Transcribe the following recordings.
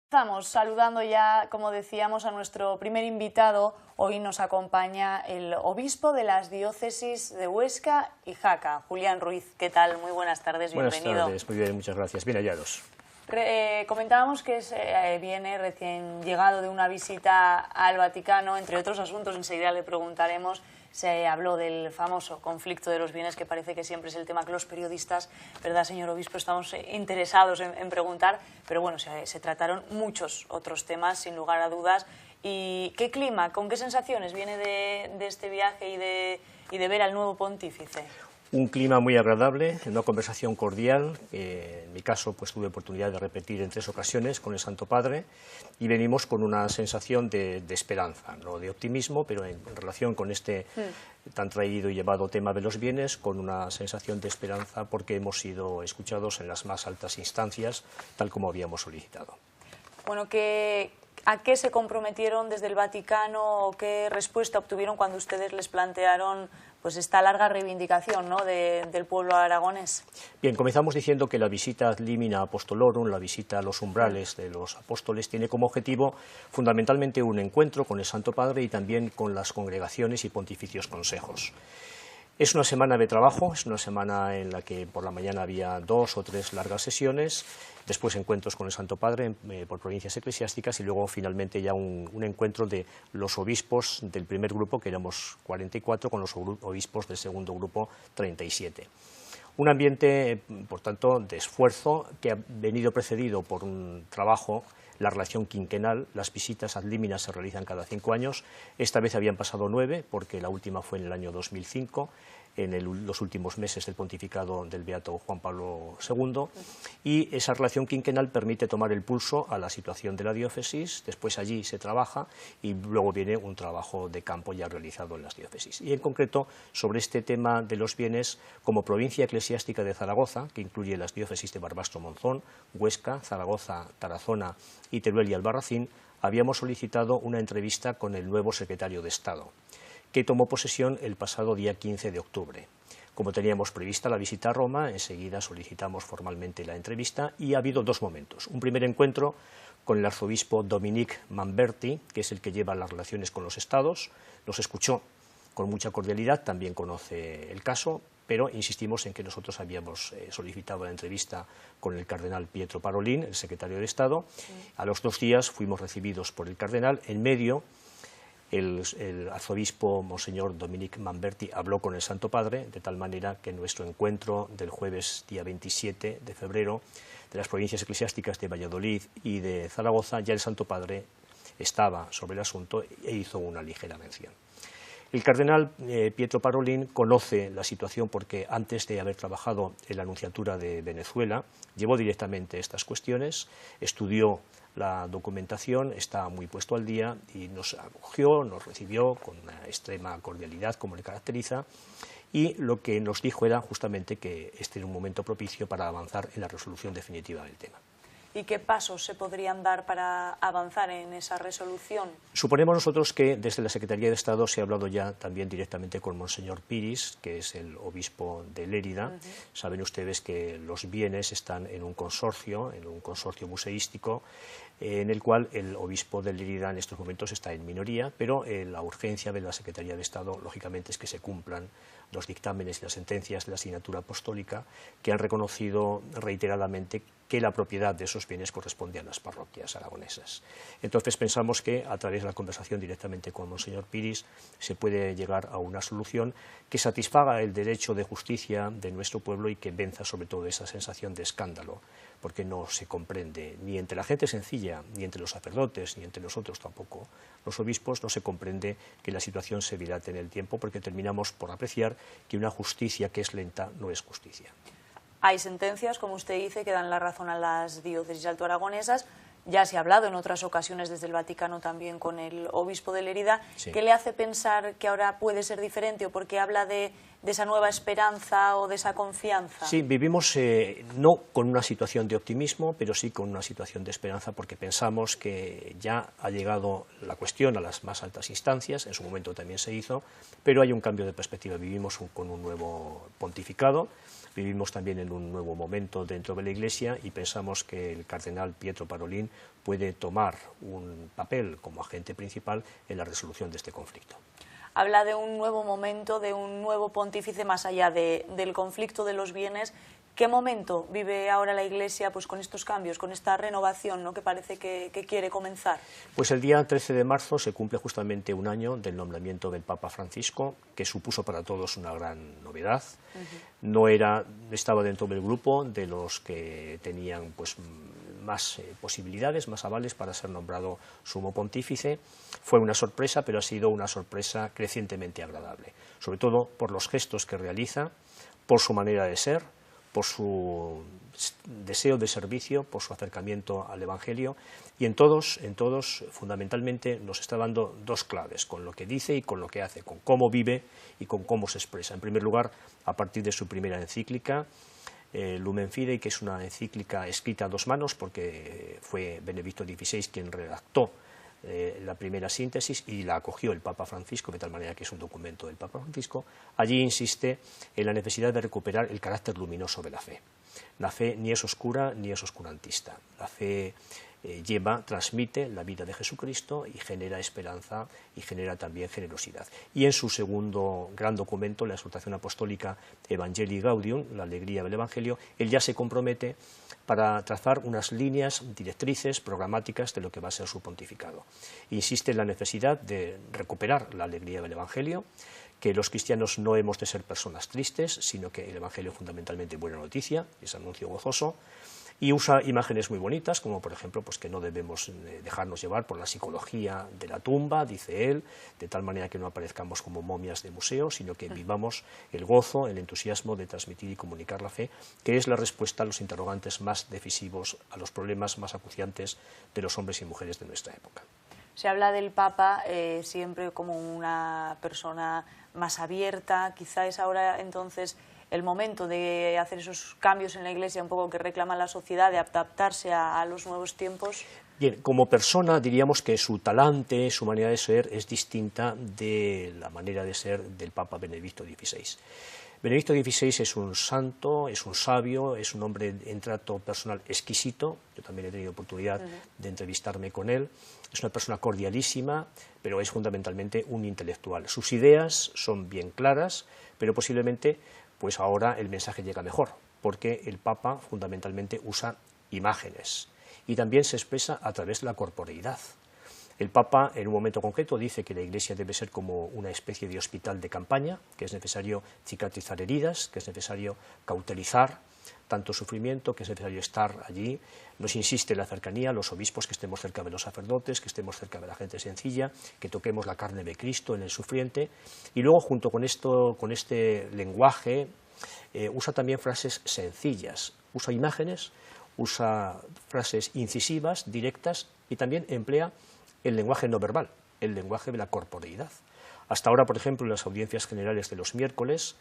Estamos saludando ya, como decíamos, a nuestro primer invitado. Hoy nos acompaña el obispo de las diócesis de Huesca y Jaca, Julián Ruiz. ¿Qué tal? Muy buenas tardes, bienvenido. Buenas tardes, muy bien, muchas gracias. Bien hallados. Comentábamos que viene recién llegado de una visita al Vaticano, entre otros asuntos, enseguida le preguntaremos. Se habló del famoso conflicto de los bienes, que parece que siempre es el tema que los periodistas, ¿verdad, señor obispo?, estamos interesados en preguntar, pero bueno, se trataron muchos otros temas, sin lugar a dudas. ¿Y qué clima, con qué sensaciones viene de este viaje y de ver al nuevo pontífice? Un clima muy agradable, una conversación cordial, en mi caso pues tuve oportunidad de repetir en 3 ocasiones con el Santo Padre, y venimos con una sensación de esperanza, no de optimismo, pero en relación con este tan traído y llevado tema de los bienes, con una sensación de esperanza porque hemos sido escuchados en las más altas instancias, tal como habíamos solicitado. Bueno, ¿a qué se comprometieron desde el Vaticano o qué respuesta obtuvieron cuando ustedes les plantearon pues esta larga reivindicación, ¿no?, del pueblo aragonés? Bien, comenzamos diciendo que la visita ad limina apostolorum, la visita a los umbrales de los apóstoles, tiene como objetivo fundamentalmente un encuentro con el Santo Padre y también con las congregaciones y pontificios consejos. Es una semana de trabajo, es una semana en la que por la mañana había 2 o 3 largas sesiones, después encuentros con el Santo Padre por provincias eclesiásticas y luego finalmente ya un encuentro de los obispos del primer grupo, que éramos 44, con los obispos del segundo grupo, 37. Un ambiente, por tanto, de esfuerzo que ha venido precedido por un trabajo, la relación quinquenal. Las visitas ad limina se realizan cada 5 años, esta vez habían pasado 9, porque la última fue en el año 2005, en los últimos meses del pontificado del beato Juan Pablo II, y esa relación quinquenal permite tomar el pulso a la situación de la diócesis. Después allí se trabaja y luego viene un trabajo de campo ya realizado en las diócesis. Y en concreto, sobre este tema de los bienes, como provincia eclesiástica de Zaragoza, que incluye las diócesis de Barbastro-Monzón, Huesca, Zaragoza, Tarazona y Teruel y Albarracín, habíamos solicitado una entrevista con el nuevo secretario de Estado, que tomó posesión el pasado día 15 de octubre. Como teníamos prevista la visita a Roma, enseguida solicitamos formalmente la entrevista y ha habido 2 momentos. Un primer encuentro con el arzobispo Dominique Mamberti, que es el que lleva las relaciones con los estados, nos escuchó con mucha cordialidad, también conoce el caso, pero insistimos en que nosotros habíamos solicitado la entrevista con el cardenal Pietro Parolin, el secretario de Estado. A los 2 días fuimos recibidos por el cardenal. En medio, el arzobispo Monseñor Dominique Mamberti habló con el Santo Padre, de tal manera que nuestro encuentro del jueves día 27 de febrero de las provincias eclesiásticas de Valladolid y de Zaragoza, ya el Santo Padre estaba sobre el asunto e hizo una ligera mención. El cardenal Pietro Parolin conoce la situación porque antes de haber trabajado en la Nunciatura de Venezuela llevó directamente estas cuestiones, estudió la documentación, está muy puesto al día y nos acogió, nos recibió con una extrema cordialidad, como le caracteriza, y lo que nos dijo era justamente que este era un momento propicio para avanzar en la resolución definitiva del tema. ¿Y qué pasos se podrían dar para avanzar en esa resolución? Suponemos nosotros que desde la Secretaría de Estado se ha hablado ya también directamente con Monseñor Piris, que es el obispo de Lérida. Saben ustedes que los bienes están en un consorcio museístico, en el cual el obispo de Lérida en estos momentos está en minoría, pero la urgencia de la Secretaría de Estado, lógicamente, es que se cumplan los dictámenes y las sentencias de la Asignatura Apostólica, que han reconocido reiteradamente que la propiedad de esos bienes corresponde a las parroquias aragonesas. Entonces pensamos que a través de la conversación directamente con Monseñor Piris se puede llegar a una solución que satisfaga el derecho de justicia de nuestro pueblo y que venza sobre todo esa sensación de escándalo, porque no se comprende ni entre la gente sencilla, ni entre los sacerdotes, ni entre nosotros tampoco, los obispos, no se comprende que la situación se dilate en el tiempo, porque terminamos por apreciar que una justicia que es lenta no es justicia. Hay sentencias, como usted dice, que dan la razón a las diócesis altoaragonesas. Ya se ha hablado en otras ocasiones desde el Vaticano también con el obispo de Lérida. Sí. ¿Qué le hace pensar que ahora puede ser diferente o por qué habla de de esa nueva esperanza o de esa confianza? Sí, vivimos no con una situación de optimismo, pero sí con una situación de esperanza, porque pensamos que ya ha llegado la cuestión a las más altas instancias, en su momento también se hizo, pero hay un cambio de perspectiva. Vivimos con un nuevo pontificado, vivimos también en un nuevo momento dentro de la Iglesia y pensamos que el cardenal Pietro Parolin puede tomar un papel como agente principal en la resolución de este conflicto. Habla de un nuevo momento, de un nuevo pontífice más allá del conflicto de los bienes. ¿Qué momento vive ahora la Iglesia pues, con estos cambios, con esta renovación, ¿no?, que parece que quiere comenzar? Pues el día 13 de marzo se cumple justamente un año del nombramiento del Papa Francisco, que supuso para todos una gran novedad. No estaba dentro del grupo de los que tenían pues, más posibilidades, más avales para ser nombrado sumo pontífice. Fue una sorpresa, pero ha sido una sorpresa crecientemente agradable, sobre todo por los gestos que realiza, por su manera de ser, por su deseo de servicio, por su acercamiento al Evangelio, y en todos, fundamentalmente, nos está dando dos claves, con lo que dice y con lo que hace, con cómo vive y con cómo se expresa. En primer lugar, a partir de su primera encíclica, Lumen Fidei, que es una encíclica escrita a dos manos, porque fue Benedicto XVI quien redactó la primera síntesis y la acogió el Papa Francisco, de tal manera que es un documento del Papa Francisco. Allí insiste en la necesidad de recuperar el carácter luminoso de la fe. La fe ni es oscura ni es oscurantista. La fe transmite la vida de Jesucristo y genera esperanza y genera también generosidad. Y en su segundo gran documento, la exhortación apostólica Evangelii Gaudium, la alegría del Evangelio, él ya se compromete para trazar unas líneas directrices programáticas de lo que va a ser su pontificado. Insiste en la necesidad de recuperar la alegría del Evangelio, que los cristianos no hemos de ser personas tristes, sino que el Evangelio es fundamentalmente buena noticia, es anuncio gozoso, y usa imágenes muy bonitas, como por ejemplo pues que no debemos dejarnos llevar por la psicología de la tumba, dice él, de tal manera que no aparezcamos como momias de museo, sino que vivamos el gozo, el entusiasmo de transmitir y comunicar la fe, que es la respuesta a los interrogantes más decisivos, a los problemas más acuciantes de los hombres y mujeres de nuestra época. Se habla del Papa siempre como una persona más abierta, quizá es ahora entonces el momento de hacer esos cambios en la Iglesia un poco que reclama la sociedad, de adaptarse a los nuevos tiempos. Bien, como persona diríamos que su talante, su manera de ser es distinta de la manera de ser del Papa Benedicto XVI. Benedicto XVI es un santo, es un sabio, es un hombre en trato personal exquisito. Yo también he tenido oportunidad de entrevistarme con él. Es una persona cordialísima, pero es fundamentalmente un intelectual. Sus ideas son bien claras, pero posiblemente pues ahora el mensaje llega mejor, porque el Papa fundamentalmente usa imágenes y también se expresa a través de la corporeidad. El Papa, en un momento concreto, dice que la Iglesia debe ser como una especie de hospital de campaña, que es necesario cicatrizar heridas, que es necesario cauterizar tanto sufrimiento, que es necesario estar allí. Nos insiste en la cercanía, los obispos, que estemos cerca de los sacerdotes, que estemos cerca de la gente sencilla, que toquemos la carne de Cristo en el sufriente. Y luego, junto con este lenguaje, usa también frases sencillas, usa imágenes, usa frases incisivas, directas, y también emplea el lenguaje no verbal, el lenguaje de la corporeidad. Hasta ahora, por ejemplo, en las audiencias generales de los miércoles,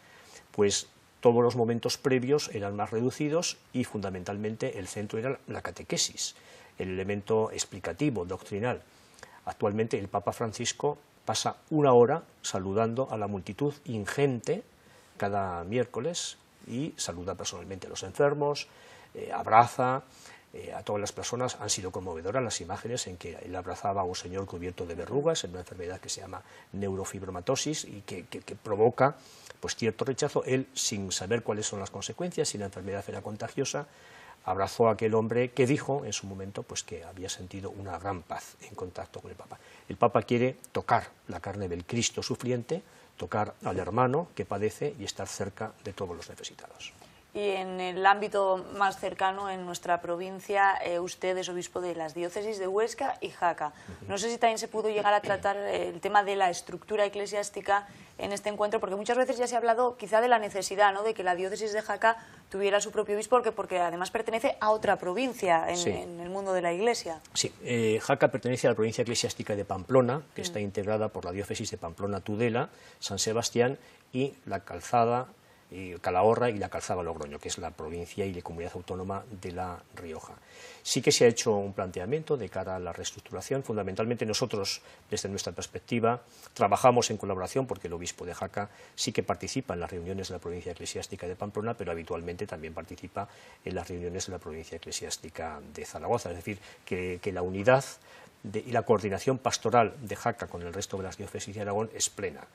pues todos los momentos previos eran más reducidos y fundamentalmente el centro era la catequesis, el elemento explicativo, doctrinal. Actualmente el Papa Francisco pasa una hora saludando a la multitud ingente cada miércoles y saluda personalmente a los enfermos, abraza a todas las personas. Han sido conmovedoras las imágenes en que él abrazaba a un señor cubierto de verrugas en una enfermedad que se llama neurofibromatosis y que provoca pues cierto rechazo. Él, sin saber cuáles son las consecuencias, si la enfermedad era contagiosa, abrazó a aquel hombre que dijo en su momento pues que había sentido una gran paz en contacto con el Papa. El Papa quiere tocar la carne del Cristo sufriente, tocar al hermano que padece y estar cerca de todos los necesitados. Y en el ámbito más cercano, en nuestra provincia, usted es obispo de las diócesis de Huesca y Jaca. No sé si también se pudo llegar a tratar el tema de la estructura eclesiástica en este encuentro, porque muchas veces ya se ha hablado quizá de la necesidad, ¿no?, de que la diócesis de Jaca tuviera su propio obispo, porque además pertenece a otra provincia en el mundo de la Iglesia. Sí, Jaca pertenece a la provincia eclesiástica de Pamplona, que está integrada por la diócesis de Pamplona-Tudela, San Sebastián y la Calzada, Calahorra y la Calzada Logroño, que es la provincia y la comunidad autónoma de La Rioja. Sí que se ha hecho un planteamiento de cara a la reestructuración. Fundamentalmente nosotros, desde nuestra perspectiva, trabajamos en colaboración, porque el obispo de Jaca sí que participa en las reuniones de la provincia eclesiástica de Pamplona, pero habitualmente también participa en las reuniones de la provincia eclesiástica de Zaragoza. Es decir, que la unidad y la coordinación pastoral de Jaca con el resto de las diócesis de Aragón es plena.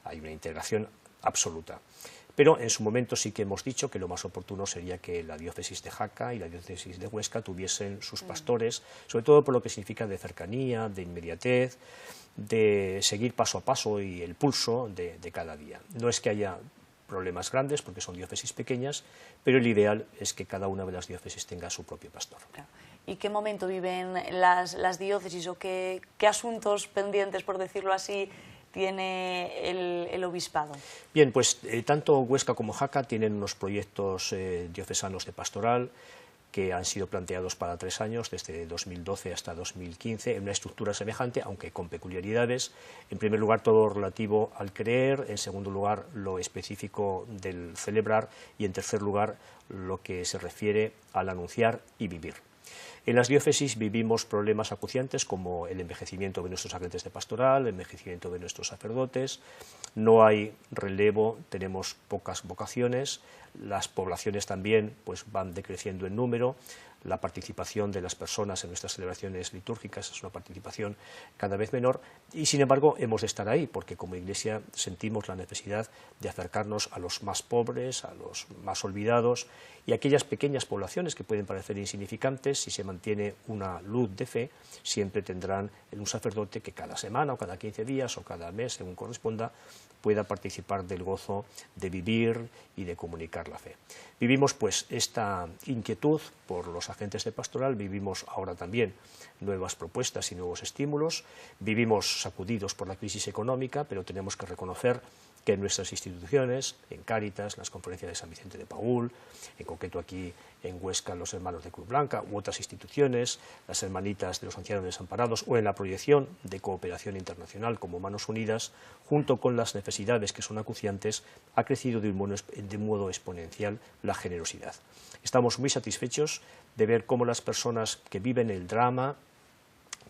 Hay una integración absoluta. Pero en su momento sí que hemos dicho que lo más oportuno sería que la diócesis de Jaca y la diócesis de Huesca tuviesen sus pastores, sobre todo por lo que significa de cercanía, de inmediatez, de seguir paso a paso y el pulso de cada día. No es que haya problemas grandes, porque son diócesis pequeñas, pero el ideal es que cada una de las diócesis tenga su propio pastor. ¿Y qué momento viven las diócesis o qué asuntos pendientes, por decirlo así, tiene el obispado? Bien, pues tanto Huesca como Jaca tienen unos proyectos diocesanos de pastoral que han sido planteados para 3 años, desde 2012 hasta 2015, en una estructura semejante, aunque con peculiaridades. En primer lugar, todo lo relativo al creer; en segundo lugar, lo específico del celebrar; y en tercer lugar, lo que se refiere al anunciar y vivir. En las diócesis vivimos problemas acuciantes como el envejecimiento de nuestros agentes de pastoral, el envejecimiento de nuestros sacerdotes, no hay relevo, tenemos pocas vocaciones, las poblaciones también pues, van decreciendo en número, la participación de las personas en nuestras celebraciones litúrgicas es una participación cada vez menor, y sin embargo hemos de estar ahí, porque como Iglesia sentimos la necesidad de acercarnos a los más pobres, a los más olvidados, y aquellas pequeñas poblaciones que pueden parecer insignificantes, si se mantiene una luz de fe, siempre tendrán un sacerdote que cada semana o cada 15 días o cada mes, según corresponda, pueda participar del gozo de vivir y de comunicar la fe. Vivimos pues esta inquietud por los agentes de pastoral, vivimos ahora también nuevas propuestas y nuevos estímulos, vivimos sacudidos por la crisis económica, pero tenemos que reconocer que en nuestras instituciones, en Cáritas, las conferencias de San Vicente de Paúl, en concreto aquí en Huesca los hermanos de Cruz Blanca, u otras instituciones, las hermanitas de los ancianos desamparados, o en la proyección de cooperación internacional como Manos Unidas, junto con las necesidades que son acuciantes, ha crecido de un modo exponencial la generosidad. Estamos muy satisfechos de ver cómo las personas que viven el drama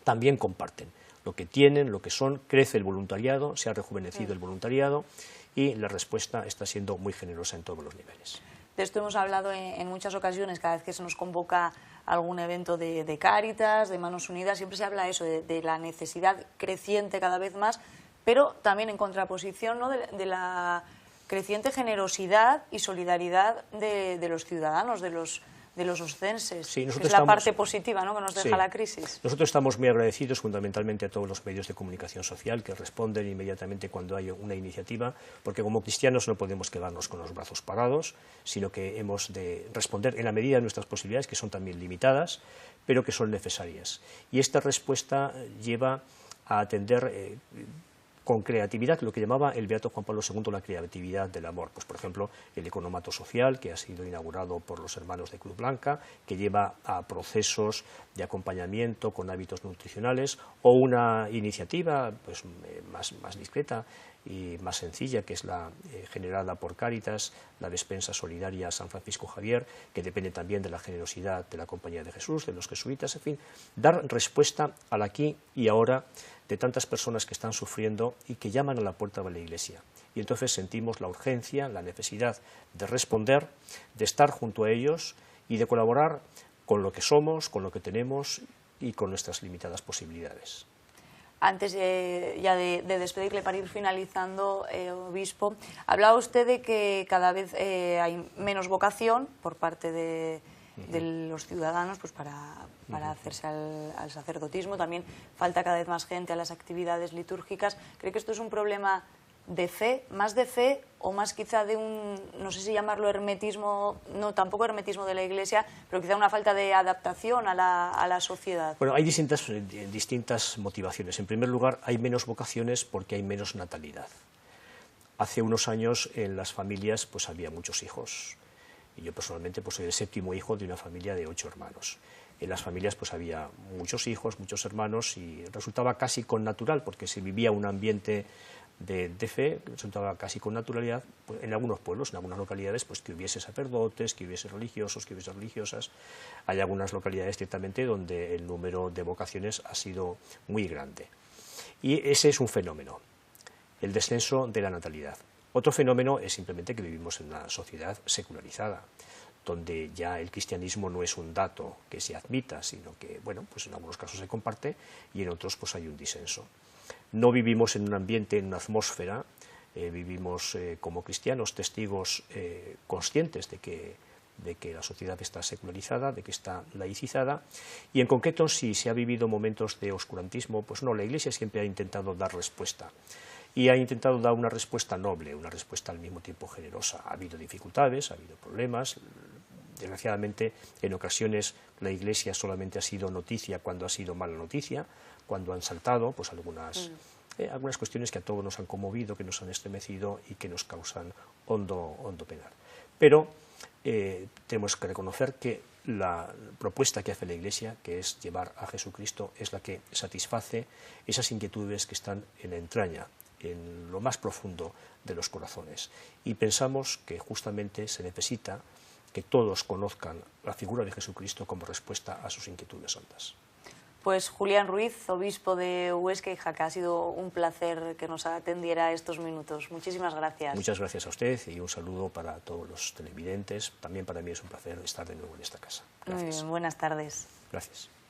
también comparten lo que tienen, lo que son, crece el voluntariado, se ha rejuvenecido el voluntariado y la respuesta está siendo muy generosa en todos los niveles. De esto hemos hablado en muchas ocasiones, cada vez que se nos convoca algún evento de Cáritas, de Manos Unidas, siempre se habla eso, de la necesidad creciente cada vez más, pero también en contraposición, ¿no?, de la creciente generosidad y solidaridad de los ciudadanos, de los oscenses, sí, que es la parte positiva, ¿no?, que nos deja la crisis. Nosotros estamos muy agradecidos fundamentalmente a todos los medios de comunicación social que responden inmediatamente cuando hay una iniciativa, porque como cristianos no podemos quedarnos con los brazos parados, sino que hemos de responder en la medida de nuestras posibilidades, que son también limitadas, pero que son necesarias. Y esta respuesta lleva a atender con creatividad, lo que llamaba el beato Juan Pablo II la creatividad del amor. Pues, por ejemplo, el economato social, que ha sido inaugurado por los hermanos de Cruz Blanca, que lleva a procesos de acompañamiento con hábitos nutricionales, o una iniciativa pues, más discreta y más sencilla, que es la generada por Cáritas, la despensa solidaria San Francisco Javier, que depende también de la generosidad de la Compañía de Jesús, de los jesuitas, en fin, dar respuesta al aquí y ahora de tantas personas que están sufriendo y que llaman a la puerta de la Iglesia. Y entonces sentimos la urgencia, la necesidad de responder, de estar junto a ellos y de colaborar con lo que somos, con lo que tenemos y con nuestras limitadas posibilidades. Antes ya de despedirle, para ir finalizando, obispo, hablaba usted de que cada vez hay menos vocación por parte de los ciudadanos pues para hacerse al sacerdotismo. También falta cada vez más gente a las actividades litúrgicas. ¿Cree que esto es un problema de fe, más de fe o más quizá de un, no sé si llamarlo hermetismo, no, tampoco hermetismo de la Iglesia, pero quizá una falta de adaptación a la sociedad? Bueno, hay distintas motivaciones. En primer lugar, hay menos vocaciones porque hay menos natalidad. Hace unos años en las familias pues había muchos hijos. Y yo personalmente pues soy el séptimo hijo de una familia de 8 hermanos. En las familias pues había muchos hijos, muchos hermanos y resultaba casi con natural, porque se vivía un ambiente de fe, resultaba casi con naturalidad, pues, en algunos pueblos, en algunas localidades, pues que hubiese sacerdotes, que hubiese religiosos, que hubiese religiosas. Hay algunas localidades ciertamente donde el número de vocaciones ha sido muy grande. Y ese es un fenómeno, el descenso de la natalidad. Otro fenómeno es simplemente que vivimos en una sociedad secularizada, donde ya el cristianismo no es un dato que se admita, sino que, bueno, pues en algunos casos se comparte y en otros pues hay un disenso. No vivimos en un ambiente, en una atmósfera, vivimos como cristianos testigos conscientes de que la sociedad está secularizada, de que está laicizada, y en concreto si se ha vivido momentos de oscurantismo, pues no, la Iglesia siempre ha intentado dar respuesta. Y ha intentado dar una respuesta noble, una respuesta al mismo tiempo generosa. Ha habido dificultades, ha habido problemas. Desgraciadamente, en ocasiones la Iglesia solamente ha sido noticia cuando ha sido mala noticia, cuando han saltado pues algunas cuestiones que a todos nos han conmovido, que nos han estremecido y que nos causan hondo penar. Pero tenemos que reconocer que la propuesta que hace la Iglesia, que es llevar a Jesucristo, es la que satisface esas inquietudes que están en la entraña, en lo más profundo de los corazones. Y pensamos que justamente se necesita que todos conozcan la figura de Jesucristo como respuesta a sus inquietudes santas. Pues Julián Ruiz, obispo de Huesca y Jaca, ha sido un placer que nos atendiera estos minutos. Muchísimas gracias. Muchas gracias a usted y un saludo para todos los televidentes. También para mí es un placer estar de nuevo en esta casa. Gracias. Muy bien, buenas tardes. Gracias.